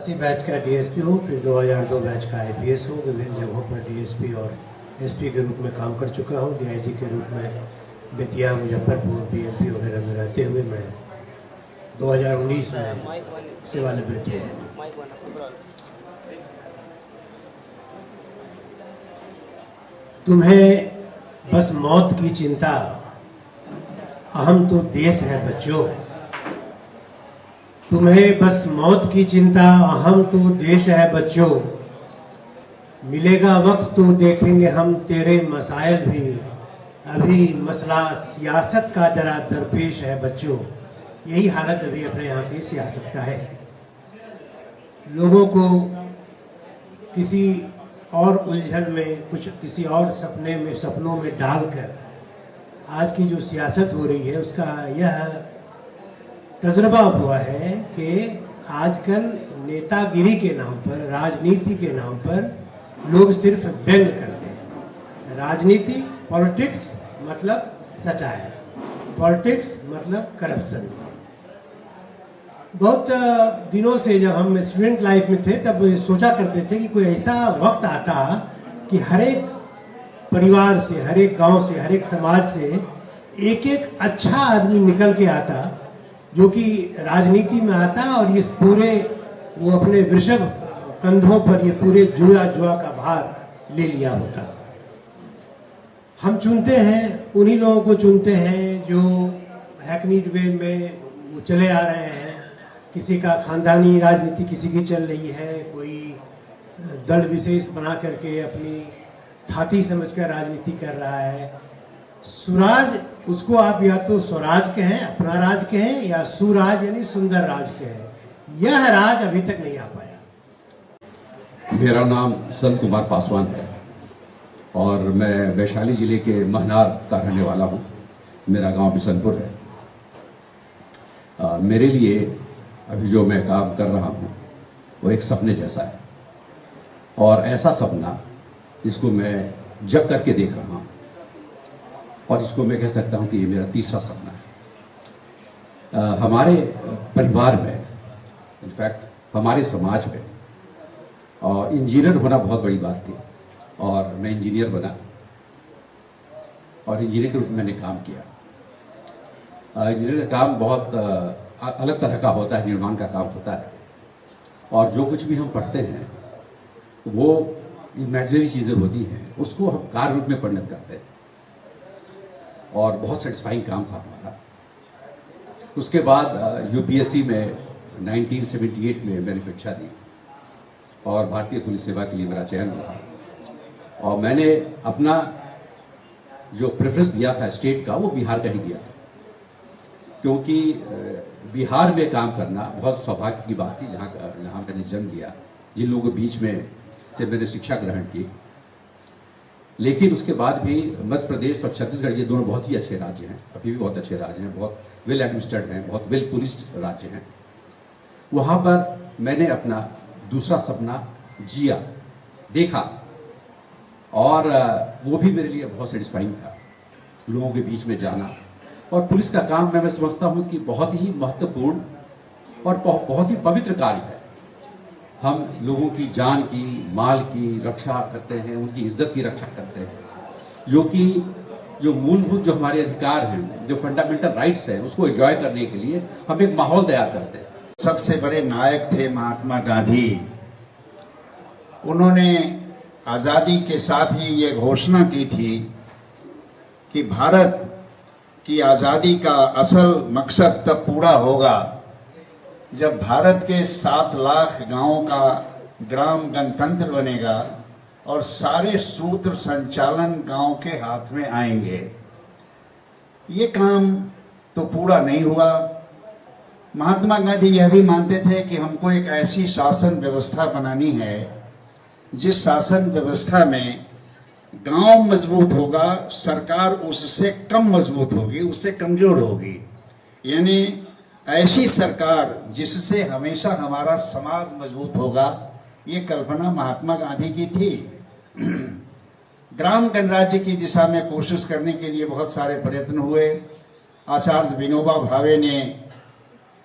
88 batch का DSP हूँ, फिर 2002 बैच का आईपीएस हूँ। विभिन्न जगहों पर डीएसपी और एसपी के रूप में काम कर चुका हूँ। डीआईजी के रूप में बेतिया, मुजफ्फरपुर, बीएमपी वगैरह में रहते हुए मैं 2019 में सेवानिवृत्त हुआ। तुम्हें बस मौत की चिंता, अहम तो देश है बच्चों। तुम्हें बस मौत की चिंता, अहम तो देश है बच्चों। मिलेगा वक्त तो देखेंगे हम तेरे मसाइल भी। अभी मसला सियासत का जरा दरपेश है बच्चों। यही हालत अभी अपने यहाँ की सियासत का है। लोगों को किसी और उलझन में, कुछ किसी और सपनों में डालकर आज की जो सियासत हो रही है उसका यह तजुर्बा हुआ है कि आजकल नेतागिरी के नाम पर, राजनीति के नाम पर लोग सिर्फ व्यंग करते हैं। राजनीति, पॉलिटिक्स मतलब सच्चाई, पॉलिटिक्स मतलब करप्शन। बहुत दिनों से जब हम स्टूडेंट लाइफ में थे तब सोचा करते थे कि कोई ऐसा वक्त आता कि हर एक परिवार से, हर एक गांव से, हर एक समाज से एक एक अच्छा आदमी निकल के आता जो कि राजनीति में आता और इस पूरे वो अपने वृषभ कंधों पर ये पूरे जुआ का भार ले लिया होता। हम चुनते हैं, उन्हीं लोगों को चुनते हैं जो हैकनीड वे में वो चले आ रहे हैं। किसी का खानदानी राजनीति किसी की चल रही है, कोई दल विशेष बना करके अपनी थाती समझकर राजनीति कर रहा है। सुराज, उसको आप या तो स्वराज कहें, अपना राज कहें, या सुराज यानी सुंदर राज कहें। यह राज अभी तक नहीं आ पाया। मेरा नाम संत कुमार पासवान है और मैं वैशाली जिले के महनार का रहने वाला हूँ। मेरा गांव बिशनपुर है। मेरे लिए अभी जो मैं काम कर रहा हूँ वो एक सपने जैसा है, और ऐसा सपना जिसको मैं जग करके देख रहा हूँ, और इसको मैं कह सकता हूँ कि ये मेरा तीसरा सपना है। हमारे परिवार में, इनफैक्ट हमारे समाज में इंजीनियर होना बहुत बड़ी बात थी, और मैं इंजीनियर बना और इंजीनियर के रूप में मैंने काम किया। इंजीनियर का काम बहुत अलग तरह का होता है, निर्माण का काम होता है, और जो कुछ भी हम पढ़ते हैं वो इमेजिनरी चीज़ें होती हैं, उसको हम कार्य रूप में परिणत करते हैं, और बहुत सेटिस्फाइंग काम था हमारा। उसके बाद यूपीएससी में 1978 में मैंने परीक्षा दी और भारतीय पुलिस सेवा के लिए मेरा चयन हुआ, और मैंने अपना जो प्रेफरेंस दिया था स्टेट का, वो बिहार का ही दिया, क्योंकि बिहार में काम करना बहुत सौभाग्य की बात थी। जहाँ मैंने जन्म लिया, जिन लोगों के बीच में से मैंने शिक्षा ग्रहण की। लेकिन उसके बाद भी मध्य प्रदेश और छत्तीसगढ़, ये दोनों बहुत ही अच्छे राज्य हैं, अभी भी बहुत अच्छे राज्य हैं, बहुत वेल एडमिनिस्ट्रेड हैं, बहुत वेल पुलिस्ड राज्य हैं। वहाँ पर मैंने अपना दूसरा सपना जिया, देखा, और वो भी मेरे लिए बहुत सेटिस्फाइंग था। लोगों के बीच में जाना, और पुलिस का काम मैं समझता हूँ कि बहुत ही महत्वपूर्ण और बहुत ही पवित्र कार्य है। हम लोगों की जान की, माल की रक्षा करते हैं, उनकी इज्जत की रक्षा करते हैं, जो मूलभूत जो हमारे अधिकार हैं, जो फंडामेंटल राइट्स हैं, उसको एंजॉय करने के लिए हम एक माहौल तैयार करते हैं। सबसे बड़े नायक थे महात्मा गांधी। उन्होंने आजादी के साथ ही ये घोषणा की थी कि भारत की आजादी का असल मकसद तब पूरा होगा जब भारत के 7 लाख गांवों का ग्राम गणतंत्र बनेगा और सारे सूत्र संचालन गांव के हाथ में आएंगे। ये काम तो पूरा नहीं हुआ। महात्मा गांधी यह भी मानते थे कि हमको एक ऐसी शासन व्यवस्था बनानी है जिस शासन व्यवस्था में गांव मजबूत होगा, सरकार उससे कम मजबूत होगी, उससे कमजोर होगी। यानी ऐसी सरकार जिससे हमेशा हमारा समाज मजबूत होगा, ये कल्पना महात्मा गांधी की थी। ग्राम गणराज्य की दिशा में कोशिश करने के लिए बहुत सारे प्रयत्न हुए। आचार्य विनोबा भावे ने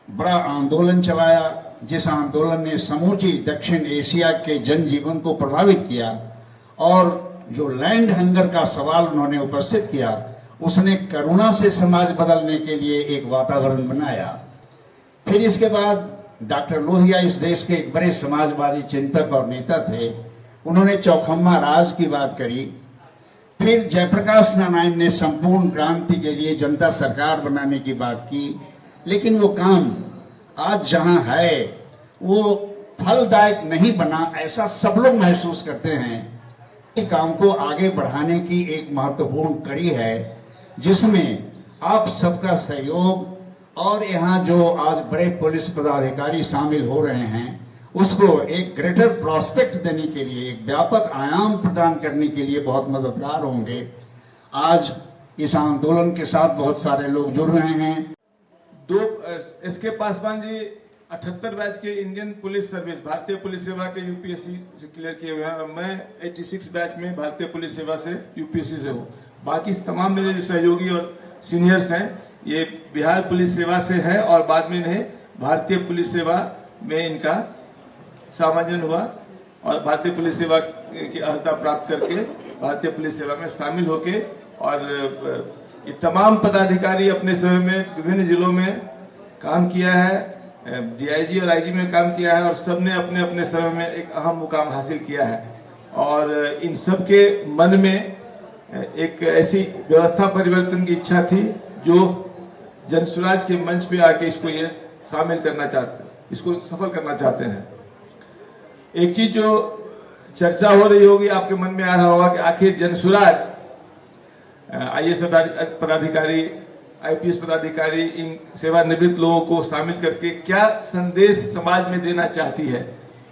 बड़ा आंदोलन चलाया, जिस आंदोलन ने समूची दक्षिण एशिया के जनजीवन को प्रभावित किया और जो लैंड हंगर का सवाल उन्होंने उपस्थित किया, उसने करुणा से समाज बदलने के लिए एक वातावरण बनाया। फिर इसके बाद डॉक्टर लोहिया इस देश के एक बड़े समाजवादी चिंतक और नेता थे। उन्होंने चौखम्मा राज की बात करी। फिर जयप्रकाश नारायण ने संपूर्ण क्रांति के लिए जनता सरकार बनाने की बात की, लेकिन वो काम आज जहां है वो फलदायक नहीं बना, ऐसा सब लोग महसूस करते हैं। इस काम को आगे बढ़ाने की एक महत्वपूर्ण कड़ी है जिसमें आप सबका सहयोग और यहाँ जो आज बड़े पुलिस पदाधिकारी शामिल हो रहे हैं उसको एक ग्रेटर प्रोस्पेक्ट देने के लिए, एक व्यापक आयाम प्रदान करने के लिए बहुत मददगार होंगे। आज इस आंदोलन के साथ बहुत सारे लोग जुड़ रहे हैं। एसके पासवान जी 78 बैच के इंडियन पुलिस सर्विस, भारतीय पुलिस सेवा के यूपीएससी से क्लियर किए हुए हैं और मैं 86 बैच में भारतीय पुलिस सेवा से यूपीएससी से हूँ। बाकी तमाम मेरे जो सहयोगी और सीनियर्स हैं ये बिहार पुलिस सेवा से है और बाद में इन्हें भारतीय पुलिस सेवा में इनका सामान्यन हुआ और भारतीय पुलिस सेवा की अर्हता प्राप्त करके भारतीय पुलिस सेवा में शामिल होके और ये तमाम पदाधिकारी अपने समय में विभिन्न जिलों में काम किया है, डीआईजी और आईजी में काम किया है और सबने अपने अपने समय में एक अहम मुकाम हासिल किया है। और इन सब के मन में एक ऐसी व्यवस्था परिवर्तन की इच्छा थी जो जनसुराज के मंच पे आके इसको ये शामिल करना चाहते, इसको सफल करना चाहते हैं। एक चीज जो चर्चा हो रही होगी, आपके मन में आ रहा होगा कि आखिर जनसुराज आईएएस पदाधिकारी, आईपीएस पदाधिकारी, इन सेवानिवृत्त लोगों को शामिल करके क्या संदेश समाज में देना चाहती है।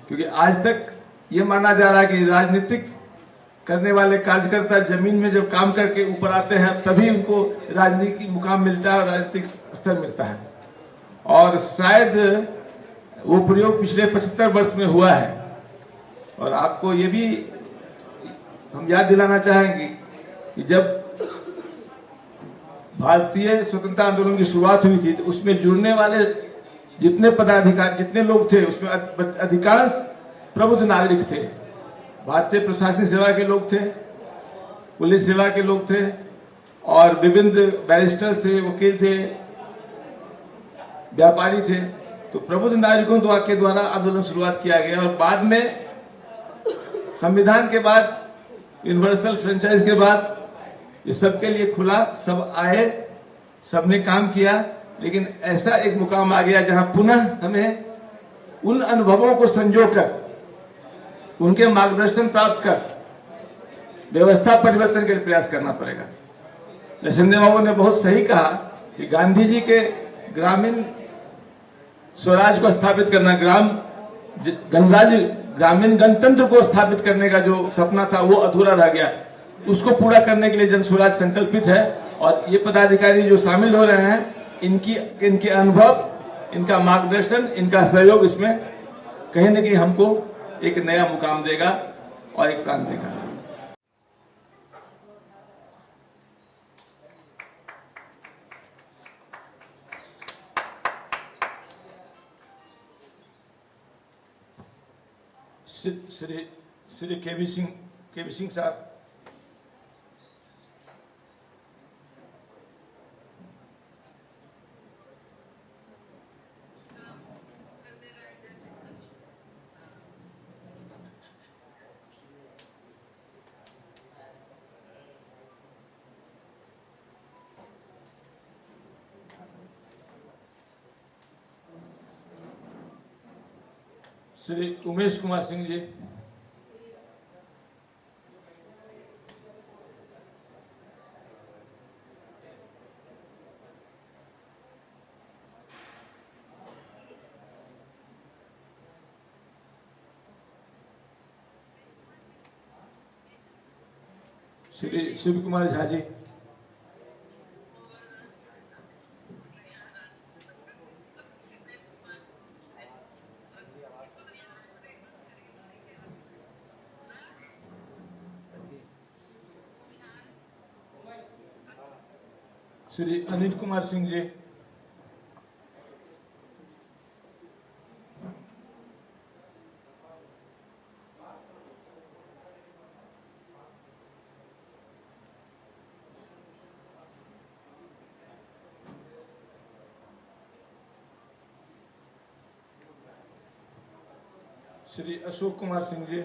क्योंकि आज तक ये माना जा रहा है कि राजनीतिक करने वाले कार्यकर्ता जमीन में जब काम करके ऊपर आते हैं तभी उनको राजनीतिक मुकाम मिलता है और राजनीतिक स्तर मिलता है। और शायद वो प्रयोग पिछले 75 वर्ष में हुआ है। और आपको ये भी हम याद दिलाना चाहेंगे कि जब भारतीय स्वतंत्रता आंदोलन की शुरुआत हुई थी तो उसमें जुड़ने वाले जितने पदाधिकारी, जितने लोग थे उसमें अधिकांश प्रबुद्ध नागरिक थे। भारतीय प्रशासनिक सेवा के लोग थे, पुलिस सेवा के लोग थे और विभिन्न बैरिस्टर थे, वकील थे, व्यापारी थे। तो प्रबुद्ध नागरिकों के द्वारा आंदोलन शुरुआत किया गया और बाद में संविधान के बाद, यूनिवर्सल फ्रेंचाइज के बाद ये सबके लिए खुला, सब आए, सबने काम किया। लेकिन ऐसा एक मुकाम आ गया जहां पुनः हमें उन अनुभवों को संजोकर, उनके मार्गदर्शन प्राप्त कर व्यवस्था परिवर्तन के लिए प्रयास करना पड़ेगा। लक्ष्मण बाबू ने बहुत सही कहा कि गांधी जी के ग्रामीण स्वराज को स्थापित करना, गणराज्य, ग्रामीण गणतंत्र को स्थापित करने का जो सपना था वो अधूरा रह गया। उसको पूरा करने के लिए जनसुराज संकल्पित है और ये पदाधिकारी जो शामिल हो रहे हैं इनके अनुभव, इनका मार्गदर्शन, इनका सहयोग इसमें कहीं न कहीं हमको एक नया मुकाम देगा और एक प्राण देगा। श्री केवी सिंह साहब। श्री उमेश कुमार सिंह जी। श्री शिव कुमार झा जी। श्री अनिल कुमार सिंह जी। श्री अशोक कुमार सिंह जी,